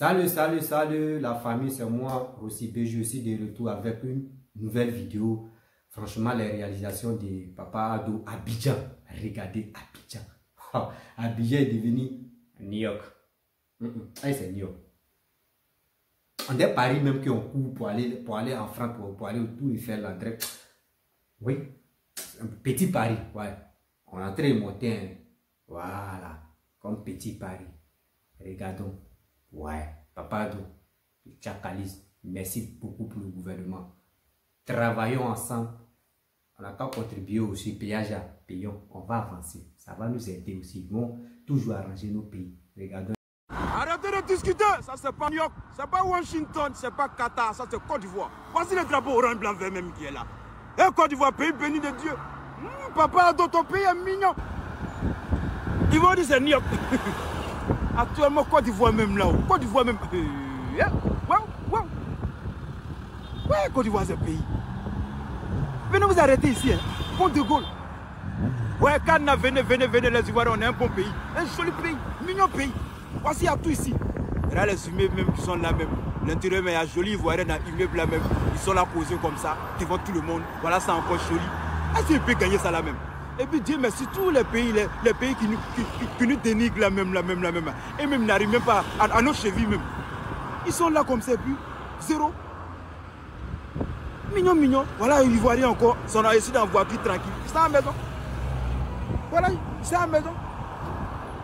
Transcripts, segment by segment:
Salut la famille, c'est moi, Rossi B. Je suis de retour avec une nouvelle vidéo. Franchement, les réalisations de Papa Ado Abidjan. Regardez Abidjan. Abidjan est devenu New York. C'est New York. On est Paris même qu'on court pour aller en France, pour aller autour et faire l'entrée. Oui, un petit Paris, ouais. On est en train de monter, voilà, comme petit Paris. Regardons. Ouais, Papa Ado, Tchakalis, merci beaucoup pour le gouvernement. Travaillons ensemble. On n'a qu'à contribuer aussi, péage, payons. On va avancer. Ça va nous aider aussi. Ils vont toujours arranger nos pays. Regardons. Arrêtez de discuter. Ça, c'est pas New York. C'est pas Washington. C'est pas Qatar. Ça, c'est Côte d'Ivoire. Voici le drapeau orange, blanc, vert même qui est là. Et Côte d'Ivoire, pays béni de Dieu. Papa Ado, ton pays est mignon. Ils vont dire c'est New York. Actuellement, Côte d'Ivoire même là. Côte d'Ivoire même. Ouais, Côte d'Ivoire, c'est un pays. Venez vous arrêter ici. Pont de Gaulle. Ouais, Kana, venez, les Ivoiriens, on est un bon pays. Un joli pays, mignon pays. Voici, il y a tout ici. Et là, les immeubles même qui sont là même. L'intérieur, mais il y a joli Ivoirien dans l'immeuble là même. Ils sont là posés comme ça, devant tout le monde. Voilà, c'est encore joli. Est-ce qu'il peut gagner ça là même? Et puis Dieu merci, tous les pays qui nous dénigrent la même. Et même n'arrivent même pas à nos chevilles même. Ils sont là comme ça, puis zéro. Mignon. Voilà, les Ivoiriens encore, ils sont ici dans la voiture tranquille. C'est à la maison. Voilà, c'est à la maison.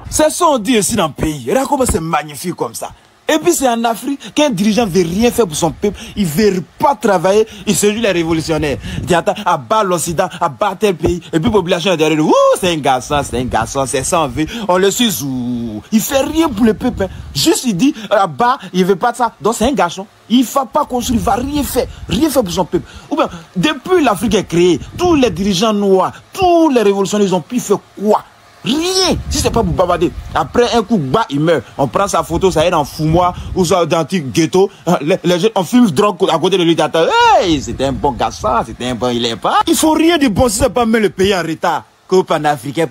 C'est ça on dit ici dans le pays. Regarde comment c'est magnifique comme ça. Et puis c'est en Afrique qu'un dirigeant ne veut rien faire pour son peuple. Il ne veut pas travailler. Il se joue les révolutionnaires. Il attend à battre l'Occident, à battre tel pays. Et puis la population est derrière. Ouh, c'est un garçon, c'est ça on veut. On le suit. Il ne fait rien pour le peuple. Juste il dit, à bas, il ne veut pas de ça. Donc c'est un garçon. Il ne va pas construire, il ne va rien faire pour son peuple. Ou bien, depuis l'Afrique est créée, tous les dirigeants noirs, tous les révolutionnaires, ils ont pu faire quoi? Rien, si c'est pas pour bavarder. Après un coup bas, il meurt. On prend sa photo, ça est dans Foumois ou dans un petit ghetto. Les gens, on filme drogue à côté de lui. Hey, c'était un bon garçon, c'était un bon, il est pas. Il faut rien de bon si c'est pas mettre le pays en retard. Que panafricain.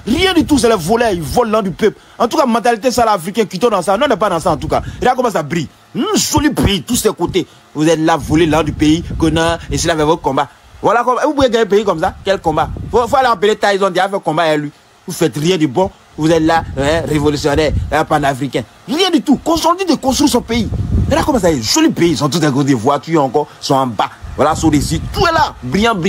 Rien du tout, c'est le volet, ils volent l'an du peuple. En tout cas, mentalité ça l'africain qui tourne dans ça. Non, on n'est pas dans ça en tout cas. Regarde comment ça brille. Joli pays, tous ces côtés. Vous êtes là, voler l'an du pays, Conan, et c'est là avec votre combat. Voilà, vous pouvez gagner un pays comme ça. Quel combat? Faut aller appeler Tyson, il a fait combat avec lui. Vous faites rien de bon, vous êtes là, révolutionnaire, panafricain. Rien du tout. Consolidez de construire son pays. Regarde comment ça est, joli pays. Ils sont tous à côté des voitures encore, sont en bas. Voilà, sur les îles, tout est là, brillant.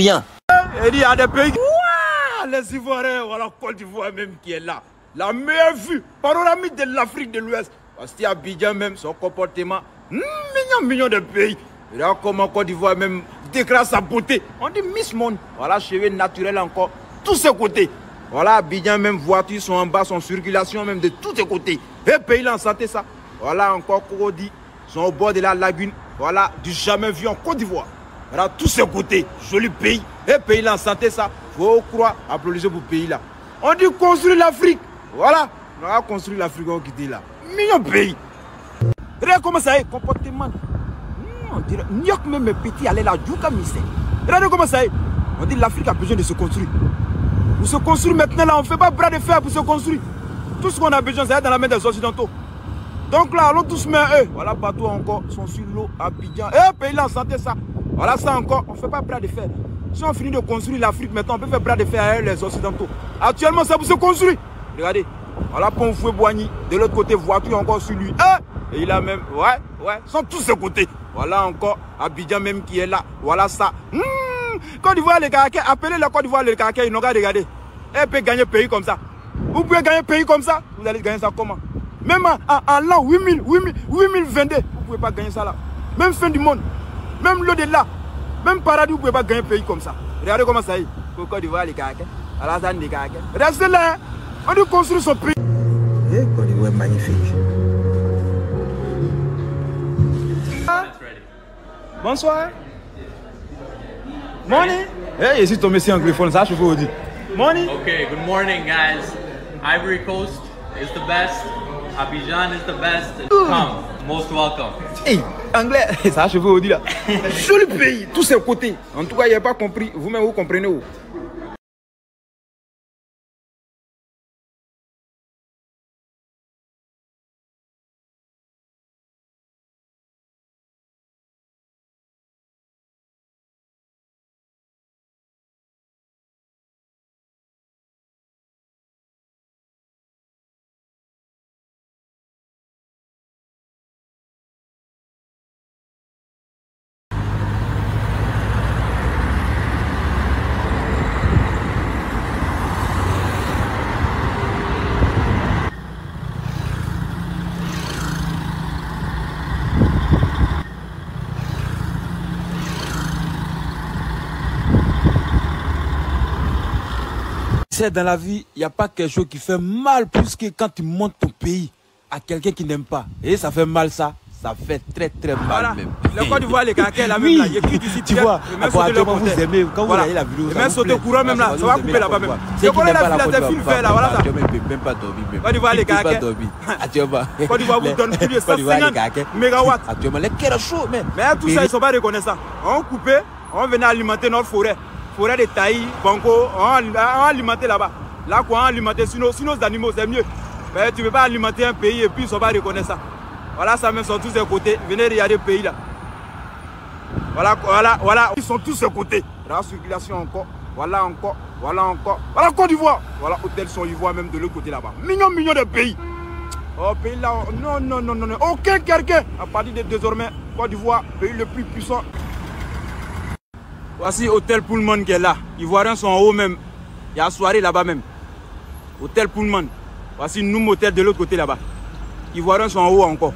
Il y a des pays. Ouah, les Ivoiriens, voilà, Côte d'Ivoire même qui est là. La meilleure vue, panoramique de l'Afrique de l'Ouest. Parce qu'il y a Abidjan même, son comportement, mignon de pays. Regarde comment Côte d'Ivoire même déclare sa beauté. On dit Miss Monde. Voilà, cheveux naturels encore, tous ces côtés. Voilà, Abidjan, même voitures sont en bas, sont en circulation même de tous les côtés. Et pays là en santé ça. Voilà encore Cocody, sont au bord de la lagune. Voilà, du jamais vu en Côte d'Ivoire. Voilà, tous ces côtés, joli pays. Et pays là en santé ça. Faut croire, applaudissez pour le pays là. On dit construire l'Afrique. Voilà, on va construire l'Afrique on quitte là. Mignon pays. Regarde comment ça est, comportement. On dirait, New York même est petit, allez là, Djouka Missé. Regardez comment ça est. On dit l'Afrique a besoin de se construire. Pour se construire maintenant là, on ne fait pas bras de fer pour se construire. Tout ce qu'on a besoin, c'est dans la main des Occidentaux. Donc là, allons tous mettre eux. Voilà, bateaux encore, sont sur l'eau, Abidjan. Et pays là, en santé ça. Voilà ça encore, on ne fait pas bras de fer. Si on finit de construire l'Afrique maintenant, on peut faire bras de fer avec les Occidentaux. Actuellement, c'est pour se construire. Regardez, voilà Pont Fouet Boigny. De l'autre côté, voiture encore sur lui. Et il a même, ouais, sont tous ces côtés. Voilà encore, Abidjan même qui est là. Voilà ça. Côte d'Ivoire, les caractères, appelez la Côte d'Ivoire, les caractères, ils n'ont qu'à regarder. Elle peut gagner un pays comme ça. Vous pouvez gagner un pays comme ça, vous allez gagner ça comment? Même en l'an 8022, vous ne pouvez pas gagner ça là. Même fin du monde, même l'au-delà, même paradis, vous ne pouvez pas gagner un pays comme ça. Regardez comment ça y est. Côte d'Ivoire, les caractères, Alassane, les caractères. Restez là, on doit construire son pays. Et Côte d'Ivoire est magnifique. Bonsoir. Morning. Hey, ici ton monsieur anglophone, ça je vous dis. Morning. Okay, good morning guys. Ivory Coast is the best. Abidjan is the best. Come, most welcome. Hey, anglais, ça je vous dis là. Joli pays, tous ces côtés. En tout cas, il n'y a pas compris. Vous-même, vous comprenez où? sais, dans la vie, il n'y a pas quelque chose qui fait mal plus que quand tu montes ton pays à quelqu'un qui n'aime pas. Et ça fait mal, ça. Ça fait très très mal voilà. Même. Le Côte d'Ivoire, les caquets, la même oui. là. Il y a qui ici, tu vois, actuellement vous aimez, quand vous voyez la vidéo, ça même sauter courant même là, ça va couper là-bas même. C'est qui n'aime pas la Côte d'Ivoire, là, voilà ça. Tu ne peux même pas dormir même. Côte d'Ivoire, les caquets. Côte d'Ivoire vous donne plus de 150 mégawatts. Actuellement, les cœurs chauds même. Mais tout ça, ils ne sont pas reconnaissants. On coupait, on venait alimenter notre forêt. Forêt de Taï, Banco, on alimentait là-bas. Là quoi, on alimentait sur nos animaux, c'est mieux. Mais tu ne peux pas alimenter un pays et puis ils ne sont pas reconnaissants. Voilà, ça même sont tous des côtés. Venez regarder le pays là. Voilà. Ils sont tous de côté. La circulation encore. Voilà encore. Voilà Côte d'Ivoire. Voilà, hôtel son Ivoire même de l'autre côté là-bas. Millions de pays. Oh, pays là. Non. Aucun quelqu'un. À partir de désormais, Côte d'Ivoire, pays le plus puissant. Voici hôtel Pullman qui est là. Ivoiriens sont en haut même. Il y a soirée là-bas même. Hôtel Pullman. Voici Noum hôtel de l'autre côté là-bas. Ivoiriens sont en haut encore.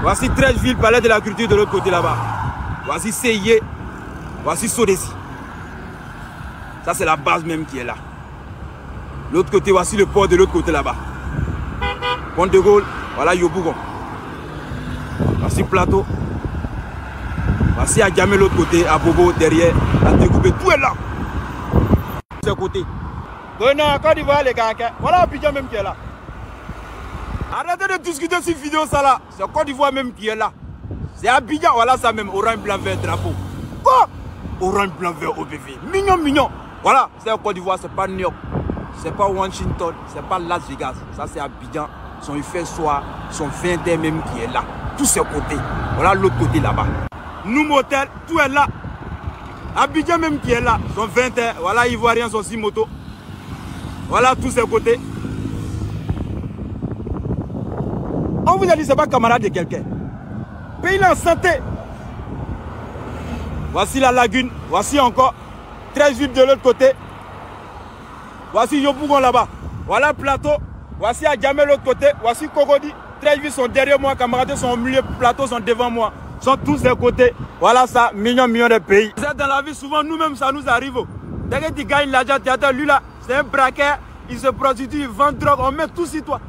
Voici 13 villes, palais de la culture de l'autre côté là-bas. Voici Seyé. Voici Sodesi. Ça c'est la base même qui est là. L'autre côté, voici le port de l'autre côté là-bas. Pont de Gaulle. Voilà Yobougon. Voici Plateau. Voici à Djamé l'autre côté, à Bobo derrière, à découper. Tout est là. De ce côté. Non, Côte d'Ivoire les gars. Voilà Abidjan même qui est là. Arrêtez de discuter sur vidéo ça là. C'est Côte d'Ivoire même qui est là. C'est Abidjan, voilà ça même. Orange, blanc, vert, drapeau. Quoi? Orange, blanc, vert, OBV. Mignon. Voilà, c'est Côte d'Ivoire, c'est pas New York. C'est pas Washington, c'est pas Las Vegas. Ça c'est Abidjan. Son fait soir, son 20 même qui est là. Tous ces côtés. Voilà l'autre côté là-bas. Nous motel, tout est là. Abidjan même qui est là. Son 20 voilà Ivoiriens, son 6 motos. Voilà tous ces côtés. On vous a dit c'est pas camarade de quelqu'un. Pays là en santé. Voici la lagune. Voici encore 13 villes de l'autre côté. Voici Yobougon là-bas. Voilà Plateau. Voici Adjamé l'autre côté. Voici Cocody. 13 villes sont derrière moi. Camarades sont au milieu. Plateau sont devant moi. Sont tous des côtés. Voilà ça. Millions de pays. Vous êtes dans la vie souvent. Nous-mêmes ça nous arrive. Dès que tu gagnes l'argent, tu attends. Lui là, c'est un braqueur. Il se prostitue, il vend drogue. On met tout sur toi.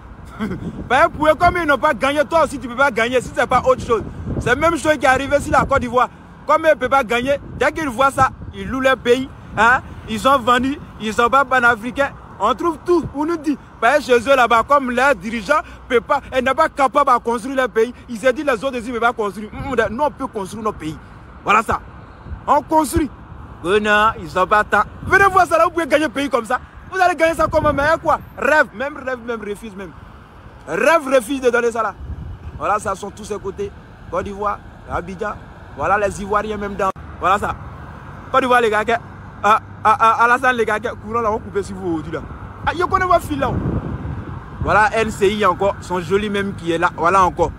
Ben, comme ils n'ont pas gagné, toi aussi tu ne peux pas gagner si ce n'est pas autre chose. C'est la même chose qui est arrivé sur la Côte d'Ivoire. Comme ils ne peuvent pas gagner, dès qu'ils voient ça, ils louent leur pays. Hein? Ils sont vendus, ils ne sont pas panafricains. On trouve tout. On nous dit, ben, chez eux là-bas, comme leurs dirigeants ne sont pas capables de construire leur pays, ils se disent les autres ici ne peuvent pas construire. Nous, on peut construire nos pays. Voilà ça. On construit. Non, ils ne sont pas tant. Venez voir ça là, vous pouvez gagner un pays comme ça. Vous allez gagner ça comme un meilleur quoi. Rêve, même refuse même. Rêve refuse de donner ça là. Voilà, ça sont tous ces côtés. Côte d'Ivoire, Abidjan. Voilà les Ivoiriens même dans. Voilà ça. Côte d'Ivoire les gars. Alassane les gars. Courant là, on coupe si vous aujourd'hui là. Ah, il y a qu'on voit fil là. Voilà NCI encore. Son joli même qui est là. Voilà encore.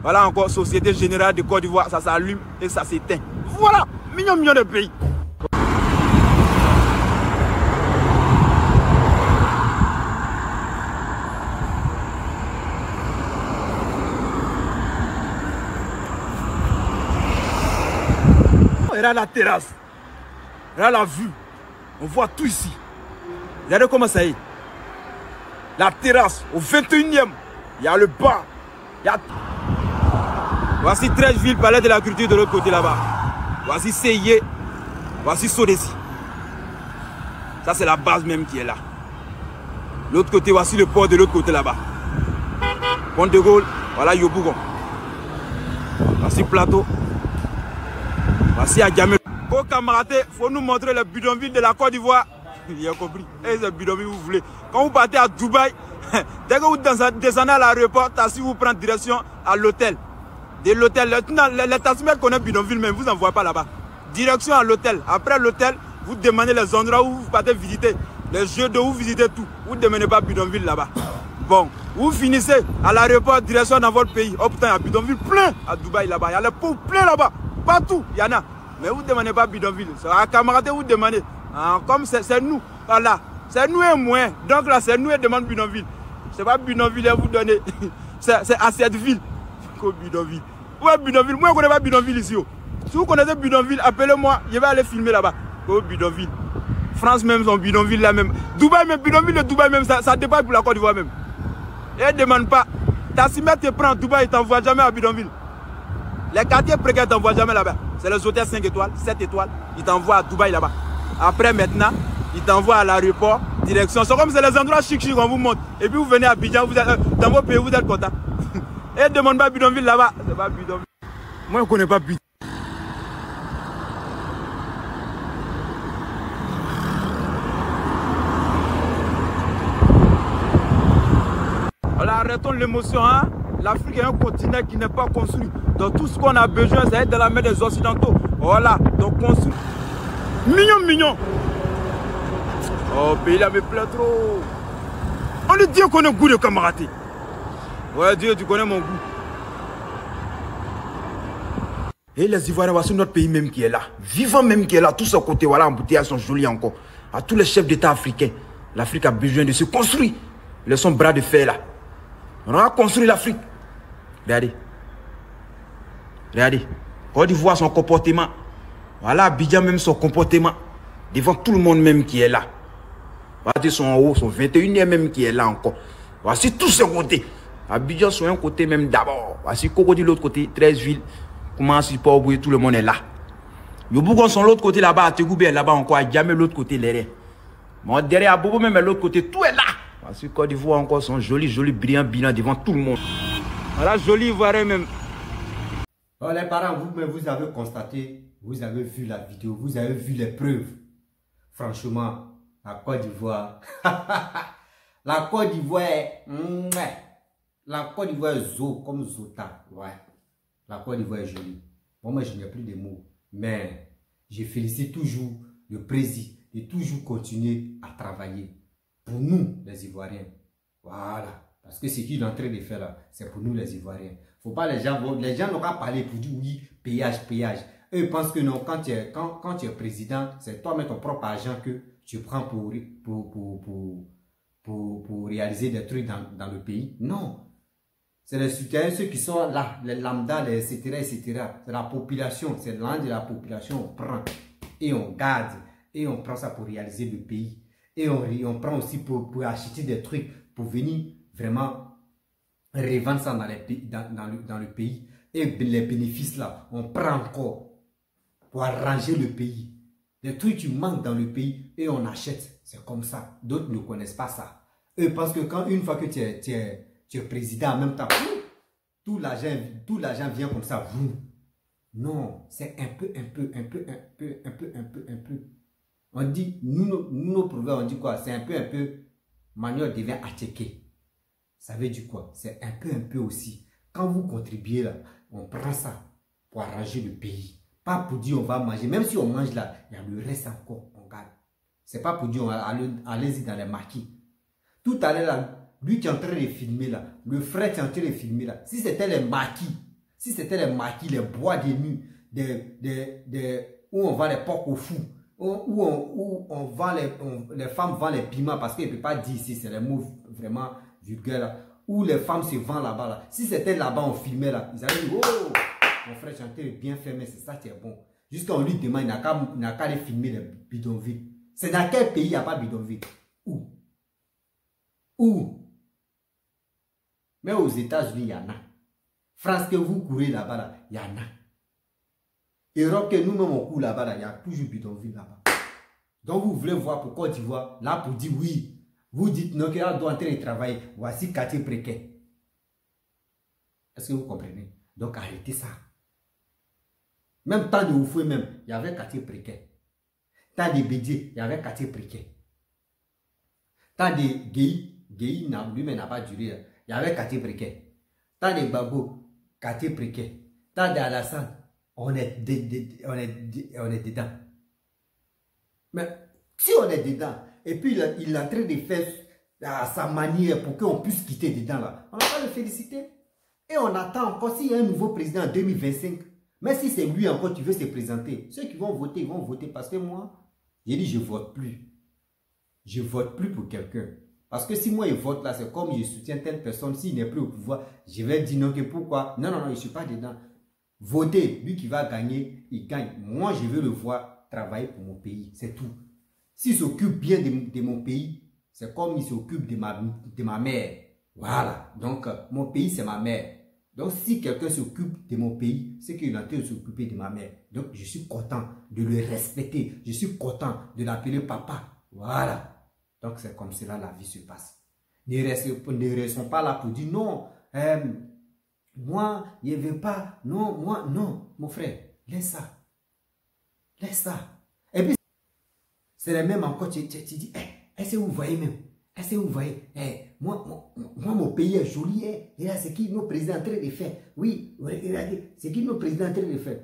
Voilà encore. Société Générale de Côte d'Ivoire. Ça s'allume et ça s'éteint. Voilà. Millions de pays. Regarde la terrasse, regarde la vue, on voit tout ici. Regardez comment ça est. La terrasse au 21e, il y a le bar, il y a... Voici 13 villes, palais de la culture de l'autre côté là-bas. Voici Seyé, voici Sodesi. Ça c'est la base même qui est là. L'autre côté, voici le port de l'autre côté là-bas. Pont de Gaulle, voilà Yobougon. Voici Plateau. Voici à Djamé. Aux camarades, il faut nous montrer le bidonville de la Côte d'Ivoire. Il a compris. Et ce bidonville, vous voulez. Quand vous partez à Dubaï, dès que vous descendez à l'aéroport, si vous prenez direction à l'hôtel. De l'hôtel, les taximètres connaissent bidonville, mais vous n'en voyez pas là-bas. Direction à l'hôtel. Après l'hôtel, vous demandez les endroits où vous partez visiter. Les jeux d'eau, vous visitez tout. Vous ne demandez pas bidonville là-bas. Bon, vous finissez à l'aéroport, direction dans votre pays. Oh putain, il y a bidonville plein à Dubaï là-bas. Il y a les pauvres plein là-bas. Partout, il y en a. Mais vous ne demandez pas bidonville. À camarade, vous demandez. Comme c'est nous. Voilà. C'est nous et moins. Donc là, c'est nous et demande bidonville. C'est pas bidonville à vous donner. C'est à cette ville. Bidonville. Ouais, bidonville. Moi, je ne connais pas bidonville ici. Si vous connaissez bidonville, appelez-moi. Je vais aller filmer là-bas. Oh, bidonville. France même, son bidonville là même. Dubaï même, bidonville de Dubaï même, ça dépasse pour la Côte d'Ivoire même. Et ne demande pas. Tassimé te prend à Dubaï, il ne t'envoie jamais à bidonville. Les quartiers précaires ne t'envoient jamais là-bas. C'est les hôtels 5 étoiles, 7 étoiles. Ils t'envoient à Dubaï là-bas. Après maintenant, ils t'envoient à l'aéroport, direction. C'est comme c'est les endroits chic on vous montre. Et puis vous venez à Abidjan, vous êtes, dans vos pays, vous êtes content. Et ne demande pas bidonville là-bas. C'est pas bidonville. Moi, je ne connais pas bidonville. Voilà, arrêtons l'émotion. Hein? L'Afrique est un continent qui n'est pas construit. Donc tout ce qu'on a besoin, c'est être dans la main des Occidentaux. Voilà, donc construit. Mignon. Oh, pays là me plaît trop. On dit Dieu connaît le goût de camarader. Ouais, Dieu, tu connais mon goût. Et les Ivoiriens, voici notre pays même qui est là. Vivant même qui est là. Tous ce côté, voilà, embouteillages sont jolis encore. À tous les chefs d'État africains, l'Afrique a besoin de se construire. Ils sont bras de fer là. On a construit l'Afrique. Regardez. Côte d'Ivoire, son comportement. Voilà, Abidjan même son comportement. Devant tout le monde même qui est là. Voici son haut, son 21e même qui est là encore. Voici tous ces côtés. Abidjan sur un côté même d'abord. Voici Cocody de l'autre côté, 13 villes. Comment si pas oublier, tout le monde est là. Yobougon sont l'autre côté là-bas, à Tegoubé là-bas encore, à jamais l'autre côté derrière. Mon derrière à Bobo même l'autre côté, tout est là. Voici Côte d'Ivoire encore sont jolis, brillants, devant tout le monde. Voilà, joli Ivoirien même. Oh, les parents, vous avez constaté, vous avez vu la vidéo, vous avez vu les preuves. Franchement, la Côte d'Ivoire, la Côte d'Ivoire est... La Côte d'Ivoire est zo comme Zota. Ouais. La Côte d'Ivoire est jolie. Bon, moi, je n'ai plus de mots. Mais je félicite toujours le président de toujours continuer à travailler. Pour nous, les Ivoiriens. Voilà. Parce que ce qu'il est en train de faire là, c'est pour nous, les Ivoiriens. Faut pas les gens n'ont pas parlé pour dire oui, péage. Eux, ils pensent que non, quand tu es président, c'est toi-même ton propre argent que tu prends pour réaliser des trucs dans le pays. Non. C'est les citoyens, ceux qui sont là, les lambda, etc. C'est la population, c'est l'âge de la population, on prend et on garde et on prend ça pour réaliser le pays. Et on prend aussi pour acheter des trucs, pour venir vraiment revendre ça dans le pays. Et les bénéfices là, on prend encore pour arranger le pays. Les trucs qui manquent dans le pays et on achète. C'est comme ça. D'autres ne connaissent pas ça. Eux pensent que une fois que tu es président en même temps, tout l'argent vient comme ça. Non, c'est un peu. On dit, nos proverbes, on dit quoi? C'est un peu, manière devient acheté. Ça veut dire quoi? C'est un peu aussi. Quand vous contribuez là, on prend ça pour arranger le pays. Pas pour dire on va manger. Même si on mange là, il y a le reste encore, on garde. C'est pas pour dire allez-y dans les maquis. Tout à l'heure là, lui qui est en train de filmer là, le frère qui est en train de filmer là, si c'était les maquis, les bois de nuit, où on vend les porcs au fou, où on vend les femmes vendent les piments parce qu'ils ne peuvent pas dire ici, c'est les mots vraiment vulgaires là, où les femmes se vendent là-bas là. Si c'était là-bas, on filmait là, ils allaient dire, oh, mon frère chantait bien fait, mais c'est ça qui est bon. Jusqu'à on lui demande, il n'a qu'à aller filmer les bidonvilles. C'est dans quel pays il n'y a pas bidonville? Où? Mais aux États-Unis, il y en a. France, que vous courez là-bas, là, il y en a. Europe, que nous-mêmes on court là-bas, il y a toujours bidonville là-bas. Donc vous voulez voir pour Côte d'Ivoire, là pour dire oui. Vous dites non, qu'il doit entrer et travailler. Voici quartier précaire. Est-ce que vous comprenez? Donc arrêtez ça. Même temps de Oufoué même, il y avait quartier précaire. Temps de Bédié, il y avait quartier précaire. Temps de Guéhi lui-même n'a pas duré. Il y avait quartier précaire. Temps de Babo, quartier précaire. Temps d'Alassane, on est dedans. Mais si on est dedans, et puis il est en train de faire à sa manière pour qu'on puisse quitter dedans là, on n'a pas le féliciter. Et on attend encore s'il y a un nouveau président en 2025. Mais si c'est lui encore qui veut se présenter, ceux qui vont voter, ils vont voter. Parce que moi, j'ai dit je ne vote plus. Je ne vote plus pour quelqu'un. Parce que si moi je vote là, c'est comme je soutiens telle personne, s'il n'est plus au pouvoir, je vais dire non, que pourquoi? Non, je ne suis pas dedans. Votez, lui qui va gagner, il gagne. Moi, je veux le voir travailler pour mon pays, c'est tout. S'il s'occupe bien de mon pays, c'est comme il s'occupe de ma mère. Voilà, donc mon pays, c'est ma mère. Donc, si quelqu'un s'occupe de mon pays, c'est qu'il est en train de s'occuper de ma mère. Donc, je suis content de le respecter. Je suis content de l'appeler papa. Voilà. Donc, c'est comme cela la vie se passe. Ne restons pas là pour dire non, moi, je ne veux pas. Non, moi, non. Mon frère, laisse ça. Laisse ça. Et puis, c'est le même encore, tu dis, est-ce que vous voyez même? Est-ce que vous voyez? Moi, mon pays est joli. Et là, c'est qui nos présidents en train de faire? Oui, regardez, c'est qui nos présidents en train de faire?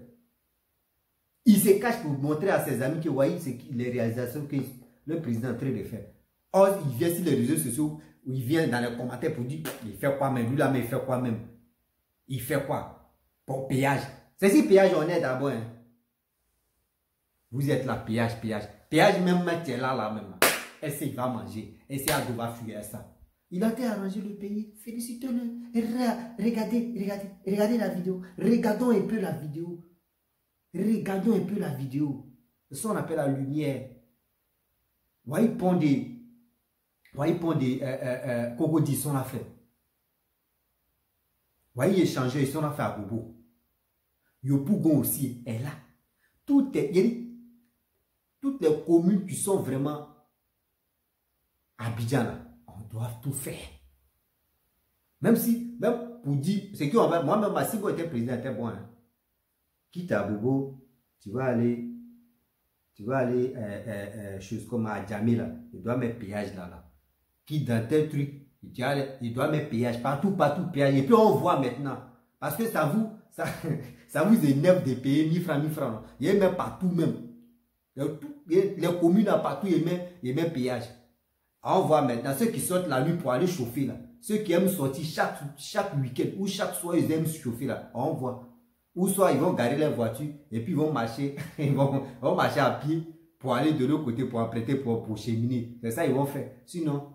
Il se cache pour montrer à ses amis que, voyez, c'est les réalisations que le président est en train de faire. Or, il vient sur les réseaux sociaux, où il vient dans les commentaires pour dire, il fait quoi même? Lui là, mais il fait quoi même? Il fait quoi? Pour péage. C'est si péage, on est d'abord. Hein. Vous êtes là, péage. Péage même, tu es là même. Est-ce qu'il va manger? Est-ce qu'il va fuir ça? Il a été arrangé le pays. Félicitez-le. Regardez la vidéo. Regardons un peu la vidéo. Regardons un peu la vidéo. C'est ce qu'on appelle la lumière. Voyez, pondé. Cocody, ils sont là fait. Voyez, échanger, ils sont là fait à Bobo. Yopougon aussi est là. Toutes les communes qui sont vraiment Abidjan, là, on doit tout faire. Même pour dire, c'est que moi-même, si vous êtes président, c'est bon. Hein. Quitte à Bobo, tu vas aller, chose comme à Djamé, là, il doit mettre péage là. Qui dans tel truc, il doit mettre péage, partout, péage. Et puis on voit maintenant, parce que ça vous énerve de payer 1000 francs. Non. Il y a même partout même. Les communes là, partout, il y a même péage. On voit maintenant ceux qui sortent la nuit pour aller chauffer là. Ceux qui aiment sortir chaque week-end ou chaque soir, ils aiment chauffer là. On voit. Ou soit ils vont garer leur voiture et puis ils vont marcher, vont marcher à pied pour aller de l'autre côté pour apprêter pour cheminer. C'est ça ils vont faire. Sinon,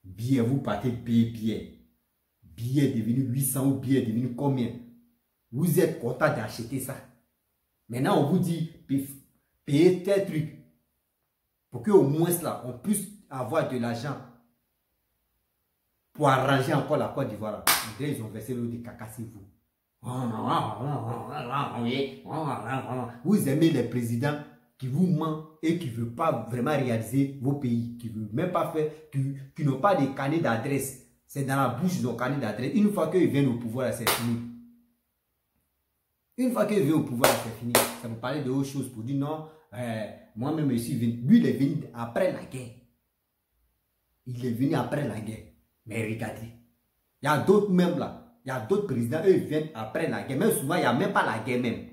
billet, vous partez payer billet. Billet devenu 800 ou billet devenu combien? Vous êtes content d'acheter ça. Maintenant, on vous dit, payez tel truc. Pour qu'au moins là, on puisse avoir de l'argent pour arranger encore la Côte d'Ivoire. Ils ont versé l'eau de caca, c'est vous. Vous aimez les présidents qui vous mentent et qui ne veulent pas vraiment réaliser vos pays, qui ne veulent même pas faire, qui n'ont pas de carnet d'adresse. C'est dans la bouche, ils ont carnet d'adresse. Une fois qu'ils viennent au pouvoir, c'est fini. Une fois qu'ils viennent au pouvoir, c'est fini. Ça vous parle de autre chose pour dire non, moi-même, je suis venu. Lui, il est venu après la guerre. Il est venu après la guerre. Mais regardez, il y a d'autres même là. Il y a d'autres présidents, eux, ils viennent après la guerre. Même souvent, il n'y a même pas la guerre même.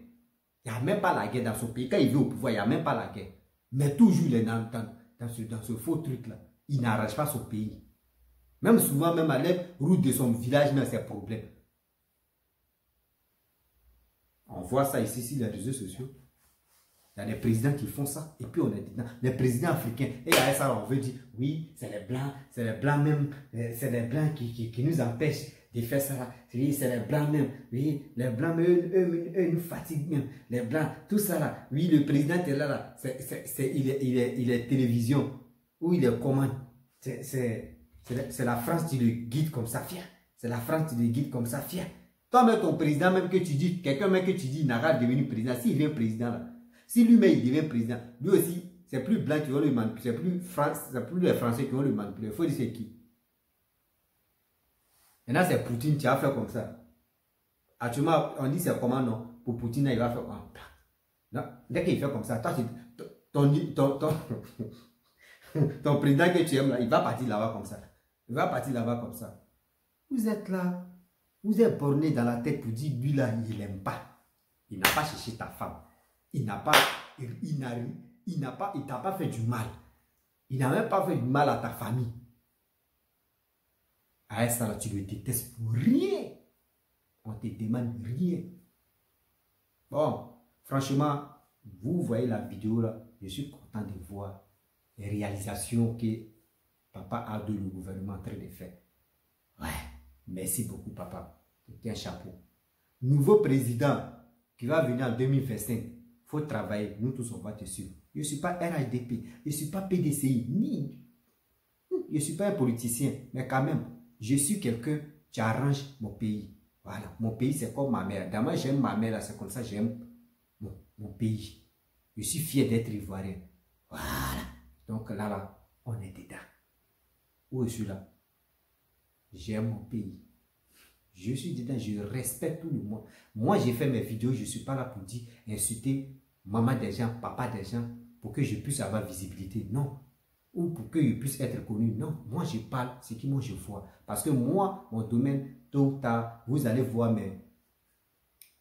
Il n'y a même pas la guerre dans son pays. Quand il vient au pouvoir, il n'y a même pas la guerre. Mais toujours, il est dans ce faux truc-là. Il n'arrange pas son pays. Même souvent, même à la route de son village, il a ses problèmes. On voit ça ici sur les réseaux sociaux. Il y a des présidents qui font ça. Et puis on est dedans. Les présidents africains. Et à ça, on veut dire, oui, c'est les blancs même. C'est les blancs qui nous empêchent de faire ça. Oui, c'est les blancs même. Oui, les blancs, eux nous fatiguent même. Les blancs, tout ça là. Oui, le président est là. Il est télévision. Ou il est commande. C'est la France qui le guide comme ça, fier. C'est la France qui le guide comme ça, fier. Toi-même, ton président, même que tu dis, quelqu'un même que tu dis, il n'a pas devenu président. S'il devient président là. Si lui-même il devient président, lui aussi, c'est plus blanc qui vont le manipuler, c'est plus les Français qui vont le manipuler. Il faut dire c'est qui. Maintenant c'est Poutine qui a fait comme ça. Actuellement, on dit c'est comment non. Pour Poutine, il va faire comme ça. Dès qu'il fait comme ça, toi, ton président que tu aimes là, il va partir là-bas comme ça. Il va partir là-bas comme ça. Vous êtes là, vous êtes borné dans la tête pour dire lui là, il n'aime pas. Il n'a pas cherché ta femme. Il t'a pas fait du mal. Il n'a même pas fait du mal à ta famille. À ça, là, tu le détestes pour rien. On te demande rien. Bon, franchement, vous voyez la vidéo là, je suis content de voir les réalisations que Papa Ado, le gouvernement, est en train de faire. Ouais, merci beaucoup, papa. C'était un chapeau. Nouveau président. qui va venir en 2025. Il faut travailler. Nous tous, on va te suivre. Je ne suis pas RHDP. Je ne suis pas PDCI. Je ne suis pas un politicien. Mais quand même, je suis quelqu'un qui arrange mon pays. Voilà. Mon pays, c'est comme ma mère. D'abord, j'aime ma mère. C'est comme ça que j'aime mon pays. Je suis fier d'être ivoirien. Voilà. Donc là, on est dedans. Où je suis là? J'aime mon pays. Je suis dedans, je respecte tout le monde. Moi, j'ai fait mes vidéos, je ne suis pas là pour dire, insulter maman des gens, papa des gens, pour que je puisse avoir visibilité. Non. Ou pour que je puisse être connu. Non. Moi, je parle ce qui moi je vois. Parce que moi, mon domaine, tôt ou tard, vous allez voir mes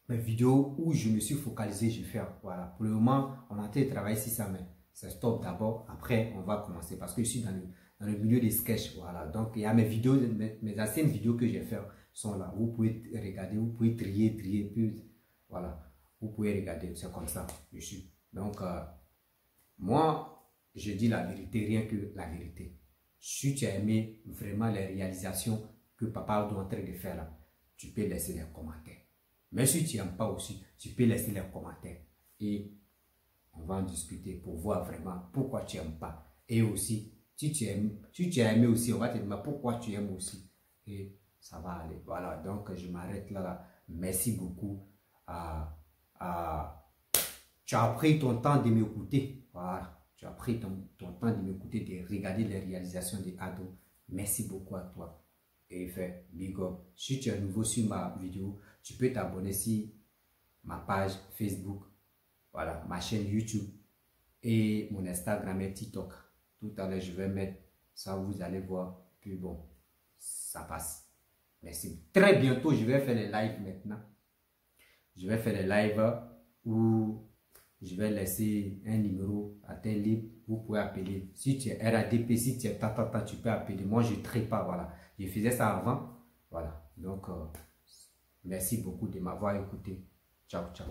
vidéos où je me suis focalisé, je fais. Voilà. Pour le moment, on est en train de travailler sur ça, mais c'est stop d'abord. Après, on va commencer. Parce que je suis dans le milieu des sketchs. Voilà. Donc, il y a mes vidéos, mes anciennes vidéos que j'ai faites sont là. Vous pouvez regarder, vous pouvez trier, puis voilà. Vous pouvez regarder, c'est comme ça. Je suis. Donc, moi, je dis la vérité, rien que la vérité. Si tu as aimé vraiment les réalisations que Papa est en train de faire là, tu peux laisser les commentaires. Mais si tu n'aimes pas aussi, tu peux laisser les commentaires. Et on va en discuter pour voir vraiment pourquoi tu n'aimes pas. Et aussi, si tu as aimé aussi, on va te demander pourquoi tu aimes aussi. Et ça va aller. Voilà, donc je m'arrête là. Merci beaucoup. Tu as pris ton temps de m'écouter. Voilà, tu as pris ton temps de m'écouter, de regarder les réalisations des ados. Merci beaucoup à toi. Et fait big up. Si tu es nouveau sur ma vidéo, tu peux t'abonner sur ma page Facebook. Voilà, ma chaîne YouTube et mon Instagram et TikTok. Tout à l'heure, je vais mettre ça, vous allez voir. Puis bon, ça passe. Merci. Très bientôt, je vais faire les lives maintenant. Je vais faire les lives où je vais laisser un numéro à tel libre. Vous pouvez appeler. Si tu es RADP, si tu es tata, tu peux appeler. Moi, je ne traite pas. Voilà. Je faisais ça avant. Voilà. Donc, merci beaucoup de m'avoir écouté. Ciao, ciao.